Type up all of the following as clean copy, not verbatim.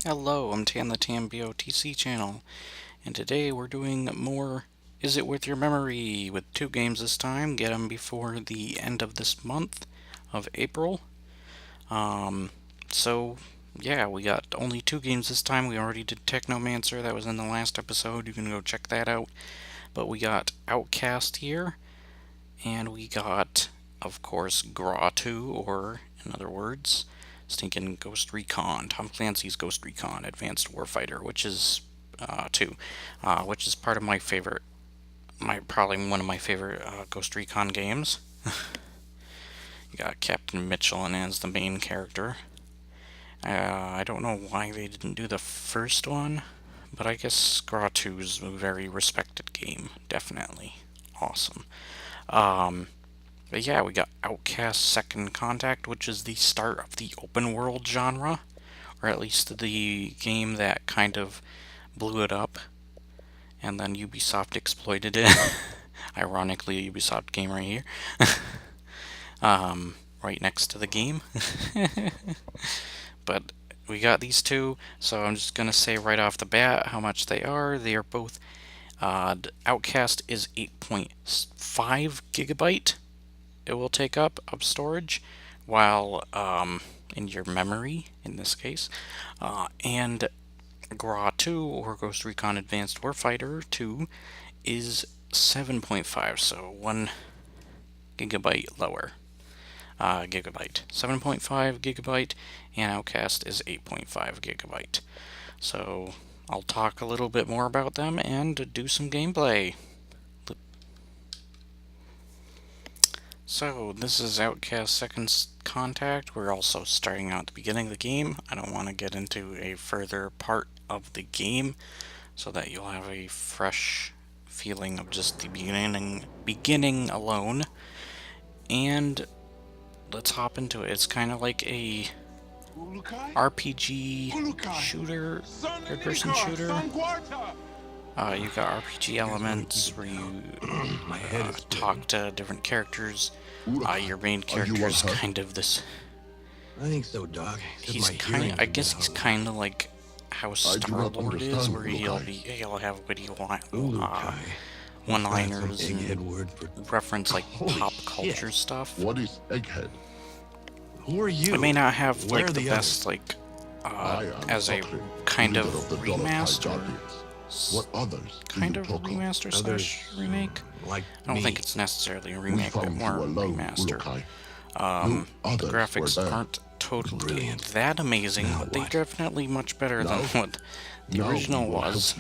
Hello, I'm Tan the Tan BOTC channel, and today we're doing more Is It With Your Memory with 2 games this time. Get them before the end of this month of April. So yeah, we got only 2 games this time. We already did Technomancer, that was in the last episode. You can go check that out. But we got Outcast here, and we got, of course, AW2, or in other words, stinking Ghost Recon, Tom Clancy's Ghost Recon Advanced Warfighter, which is which is part of my favorite, probably one of my favorite Ghost Recon games. You got Captain Mitchell as the main character. I don't know why they didn't do the first one, but I guess AW2 is a very respected game, definitely awesome. But yeah, we got Outcast Second Contact, which is the start of the open world genre, or at least the game that kind of blew it up, and then Ubisoft exploited it. Ironically, a Ubisoft game right here. Right next to the game. But we got these two, so I'm just going to say right off the bat how much they are. They are both, Outcast is 8.5 gigabyte. It will take up of storage, while in your memory, in this case, and AW2, or Ghost Recon Advanced Warfighter 2, is 7.5, so 1 gigabyte lower. 7.5 gigabyte, and Outcast is 8.5 gigabyte. So I'll talk a little bit more about them and do some gameplay. So, this is Outcast Second Contact. We're also starting out at the beginning of the game. I don't want to get into a further part of the game so that you'll have a fresh feeling of just the beginning alone. And let's hop into it. It's kind of like a RPG shooter, third-person shooter. You've got RPG elements where you talk to different characters. Your main character is kind of this. I think so, Doc. He's kind of, I guess he's kind of like how Star-Lord is, where he'll have witty one-liners and reference like pop culture stuff. What is Egghead? Who are you? It may not have like the best like as a kind of remaster. What others kind of remaster slash remake. I don't think it's necessarily a remake, but more a remaster. The graphics aren't totally that amazing, but they're definitely much better than what the original was.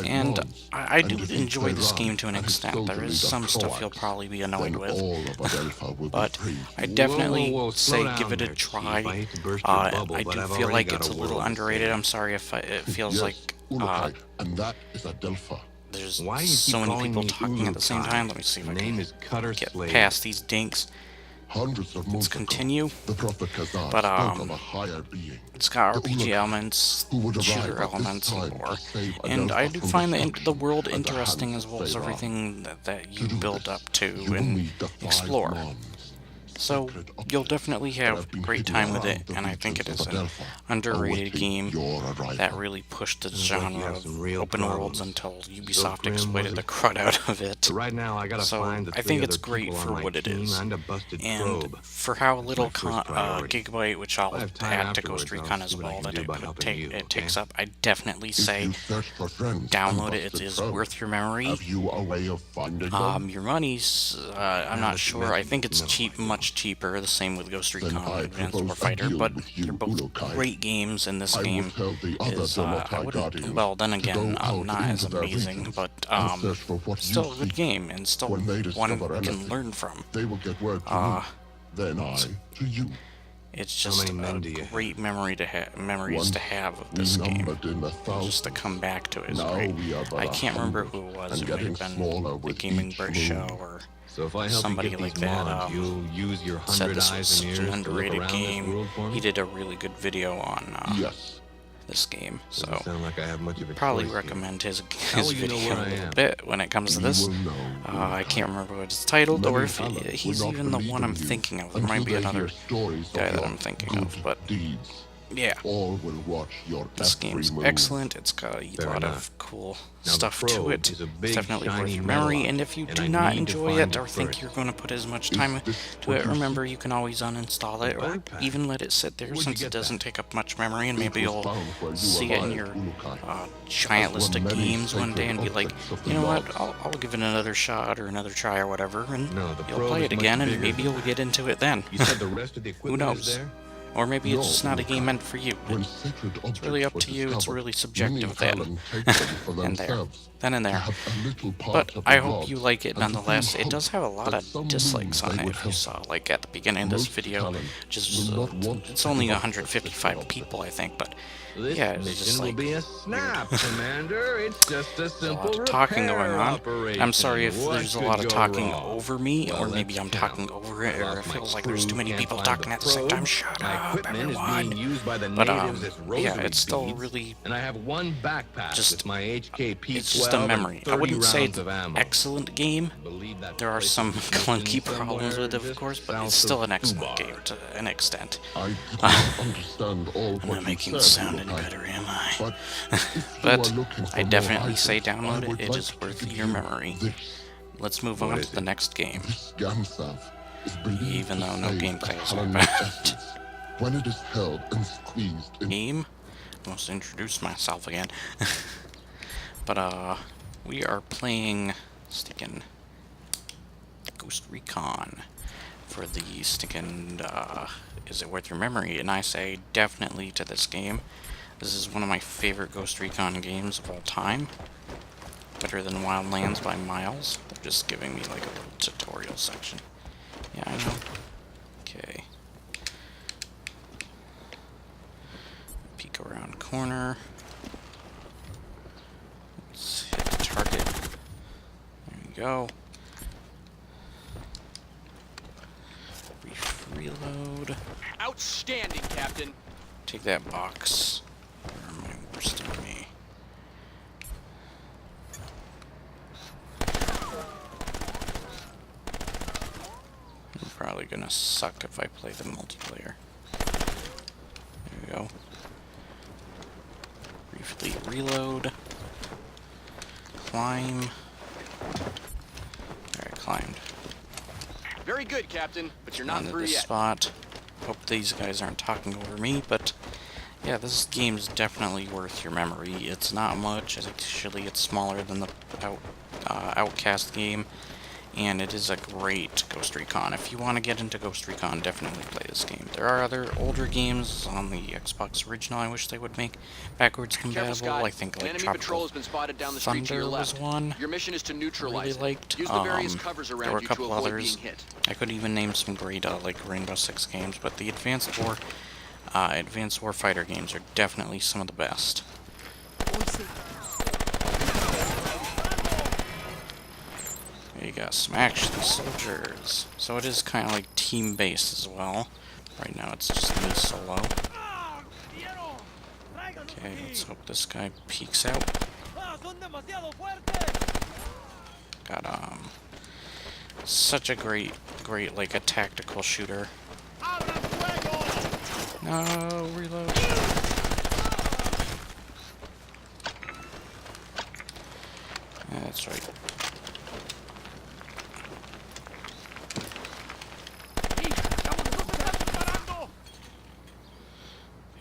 And I do enjoy this game to an extent. There is some stuff you'll probably be annoyed with, but I definitely say give it a try. I do feel like it's a little underrated. I'm sorry if it feels like there's so many people talking at the same time. Let me see if I can get past these dinks. Let's continue. But it's got RPG elements, shooter elements, and more. And I do find the world interesting, as well as everything that you build up to and explore. So you'll definitely have a great time with it, and I think it is an underrated game that really pushed the genre of open worlds until Ubisoft exploited the crud out of it. So I think it's great for what it is, and for how little gigabyte, which I'll add to Ghost Recon as well, that it takes up. I definitely say download it. It is worth your memory. Your money's I'm not sure. I think it's much cheaper, the same with Ghost Recon Advanced Warfighter, but they're both great games, and this game is, I wouldn't, well, then again, not as amazing, but still a good game, and still one you can learn from. It's just a great memories to have of this game. Just to come back to it is great. I can't remember who it was. It might have been the Gaming Bird Show or somebody like that said this was such an underrated game. He did a really good video on this game, so probably recommend his video a little bit when it comes to this. I can't remember what it's titled, or if he's even the one I'm thinking of. There might be another guy that I'm thinking of, but yeah, All will watch your this every game's move. excellent. It's got a Fair lot enough. of cool Now, the stuff to probe it. is a It's big, definitely worth shiny your metal memory, object, and if you and do I not need to enjoy find it it or think first. you're going to put as much Is time this to what it, you remember see? you can always uninstall A it, or backpack? even let it sit there Where'd you since it get doesn't that? take up much memory, and It maybe was you'll found where you see it in arrived, your Ulukai. giant As list were of many games one day sacred and be like, objects of you the know what, gods. I'll give it another shot or another try or whatever, and No, the you'll probe play is it much again, and bigger maybe than you'll that. get into it then. You said the rest of the Who equipment is knows? there? Or maybe No, it's just not a game Ulukai. meant for you. When sacred It's really up objects to were you. It's discovered, really many subjective then. Talon take them for And there. themselves. Then and To there. have a little But part of I the hope you gods, like it and to feel nonetheless. It hope does have a lot that of some dislikes moon on they it would if you help. saw, like at the beginning of this Most video. Talon Just will not want it's to only give up their 155 sacred people, I think, but This yeah, it's just mission will like be a snap, weird. Commander. It's just a A simple lot of talking going repair on. operation. I'm sorry if What there's a could lot of go talking wrong? over me, Well, or maybe let's I'm count. talking over it, I or lost it my feels like there's too screw, many can't people find talking the at the same time. probe. Shut My up, equipment is everyone. being used by the But natives as rosary yeah, it's still beads, really and I have one backpack just with my HKP-12 it's just a memory. and I 30 wouldn't say rounds it's of an ammo. excellent game. I believe that There are place some is Houston clunky problems somewhere, with it, of just course, but south it's still of an excellent Tubar. game to an extent. I did not understand all I'm what not you making said, it sound any Ulukai. better, am I? But if But you are looking for I more definitely say items, download I it. would It like is to worth give your you memory. this. Let's move What on is to the it? next game. This Gamsav is believed Even to though no save gameplay a has Talon's happened. essence when it is held and squeezed in. Game. I must introduce myself again. But we are playing sticking Ghost Recon for the sticking is it worth your memory? And I say definitely to this game. This is one of my favorite Ghost Recon games of all time. Better than Wildlands by miles. They're just giving me like a little tutorial section. Yeah, I know. Okay. Peek around corner. Let's hit the target. There you go. Reload. Outstanding, Captain. Take that box. Where am I worst enemy? I'm probably gonna suck if I play the multiplayer. There we go. Briefly reload. Climb. There, I climbed. Very good, Captain, but you're not Onto through this yet. spot. Hope these guys aren't talking over me, but yeah, this game's definitely worth your memory. It's not much. Actually, it's smaller than the Outcast game, and it is a great Ghost Recon. If you want to get into Ghost Recon, definitely play this game. There are other older games on the Xbox original I wish they would make backwards Careful, compatible. Scott. I think An like enemy patrol Tropical has been spotted down the street to your Thunder was left. one Your mission is to I neutralize really it. liked. Use the various covers There were around a you to couple avoid others. being hit. I could even name some great like Rainbow Six games, but the Advanced War Fighter games are definitely some of the best. You got some action soldiers. So it is kind of like team-based as well. Right now it's just me solo. Okay, let's hope this guy peeks out. Got such a great like a tactical shooter. No, reload. Yeah, that's right.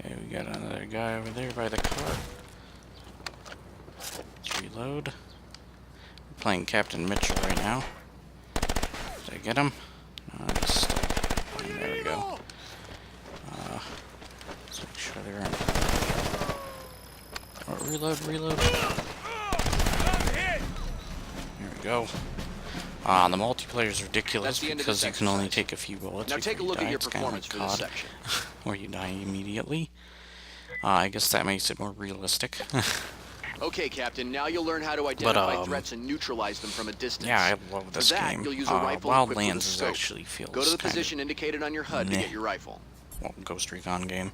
Okay, we got another guy over there by the car. Let's reload. We're playing Captain Mitchell right now. Did I get him? No, I just there we go. Let's make sure they're in. Oh, reload. There we go. The multiplayer is ridiculous That's the end of this because you can only exercise. take a few bullets. Now before take a you look die. at your It's kinda performance like for this COD, section. where you die immediately. I guess that makes it more realistic. Okay, Captain, now you'll learn how to identify But, threats and neutralize them from a distance. yeah, I love this For that, game. you'll use a rifle equipped with a Wildlands is scope. actually feels Go to the kind of position indicated on your HUD to meh. get your rifle. well, Ghost Recon game.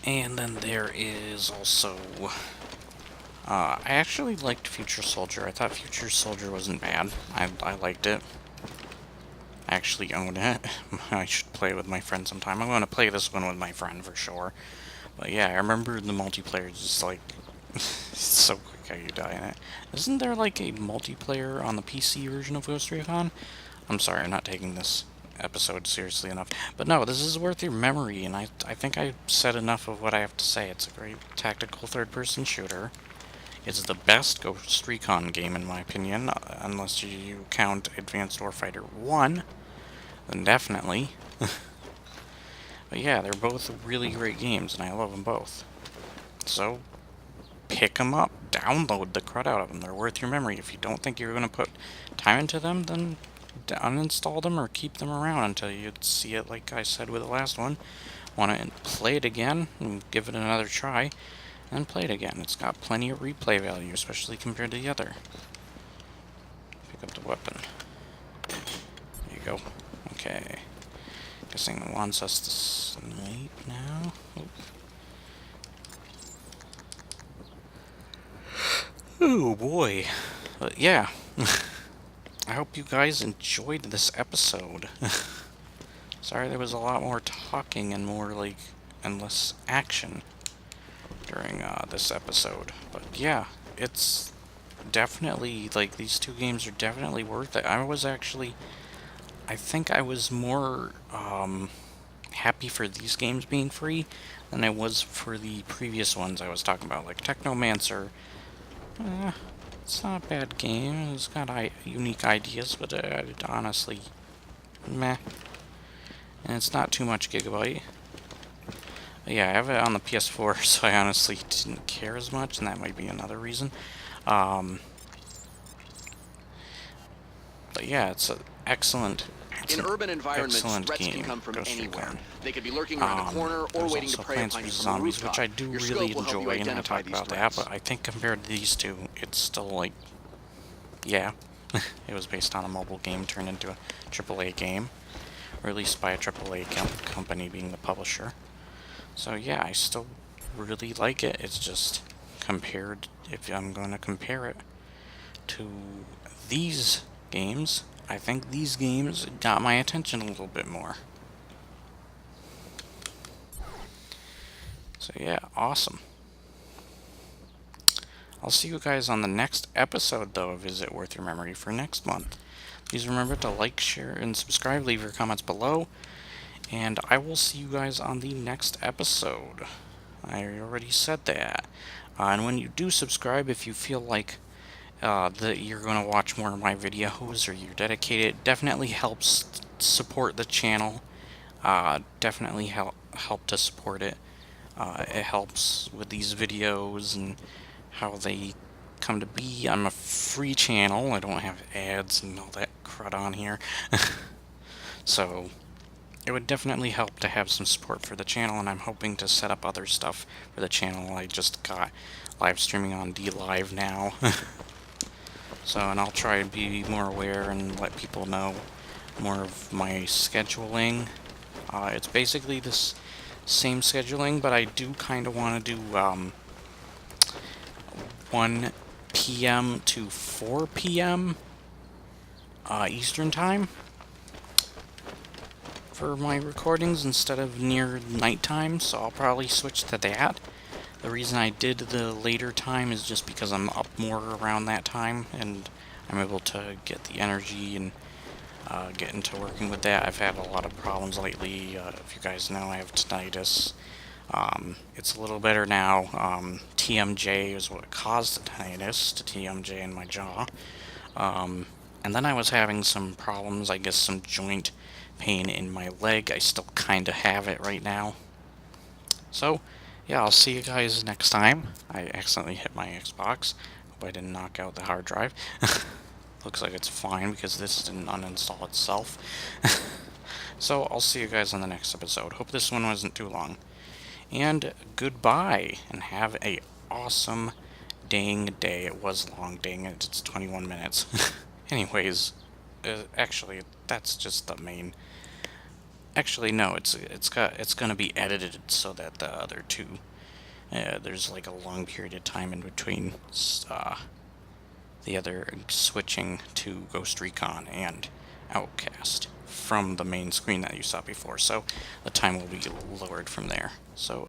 And then there is also I actually liked Future Soldier. I thought Future Soldier wasn't bad. I liked it. I actually own it. I should play it with my friend sometime. I'm going to play this one with my friend for sure. But yeah, I remember the multiplayer just like... it's so quick how you die in it. Isn't there like a multiplayer on the PC version of Ghost Recon? I'm sorry, I'm not taking this episode seriously enough. But no, this is worth your memory, and I think I said enough of what I have to say. It's a great tactical third-person shooter. It's the best Ghost Recon game, in my opinion, unless you count Advanced Warfighter 1, then definitely. But yeah, they're both really great games, and I love them both. So, pick them up, download the crud out of them. They're worth your memory. If you don't think you're going to put time into them, then uninstall them or keep them around until you see it like I said with the last one. Want to play it again and give it another try, and play it again. It's got plenty of replay value, especially compared to the other. Pick up the weapon. There you go. Okay. Guessing it wants us to snipe now. Oh boy. But yeah. I hope you guys enjoyed this episode. Sorry there was a lot more talking and more like and less action during this episode. But yeah, it's definitely like these two games are definitely worth it. I think I was more happy for these games being free than I was for the previous ones I was talking about, like Technomancer. It's not a bad game. It's got unique ideas, but honestly, meh. And it's not too much Gigabyte. But yeah, I have it on the PS4, so I honestly didn't care as much, and that might be another reason. But yeah, it's an excellent. In urban environments, threats game, can come from Ghost anywhere. Recon. They could be lurking around a corner or waiting to prey upon you from a Zombies, rooftop. which I do Your really scope will help you enjoy, and I identify talk these about that, threats. but I think compared to these two, it's still like, yeah, it was based on a mobile game turned into a AAA game, released by a AAA company being the publisher. So yeah, I still really like it. It's just compared, if I'm going to compare it to these games, I think these games got my attention a little bit more. So yeah, awesome. I'll see you guys on the next episode, though, of Is It Worth Your Memory for next month. Please remember to like, share, and subscribe. Leave your comments below. And I will see you guys on the next episode. I already said that. And when you do subscribe, if you feel like that you're going to watch more of my videos or you're dedicated, it definitely helps support the channel. Definitely help to support it. It helps with these videos and how they come to be. I'm a free channel. I don't have ads and all that crud on here. So it would definitely help to have some support for the channel, and I'm hoping to set up other stuff for the channel. I just got live streaming on DLive now. So, and I'll try to be more aware and let people know more of my scheduling. It's basically this same scheduling, but I do kind of want to do 1 p.m. to 4 p.m. Eastern Time for my recordings instead of near nighttime, so I'll probably switch to that. The reason I did the later time is just because I'm up more around that time, and I'm able to get the energy and get into working with that. I've had a lot of problems lately. If you guys know, I have tinnitus. It's a little better now. TMJ is what caused the tinnitus, to TMJ in my jaw. And then I was having some problems, I guess some joint pain in my leg. I still kind of have it right now. So, yeah, I'll see you guys next time. I accidentally hit my Xbox. Hope I didn't knock out the hard drive. Looks like it's fine because this didn't uninstall itself. So, I'll see you guys on the next episode. Hope this one wasn't too long. And goodbye, and have a awesome dang day. It was long, dang it. It's 21 minutes. Anyways, actually, that's just the main... Actually, no, it's gonna be edited so that the other two, there's like a long period of time in between the other switching to Ghost Recon and Outcast. from the main screen that you saw before, so the time will be lowered from there. So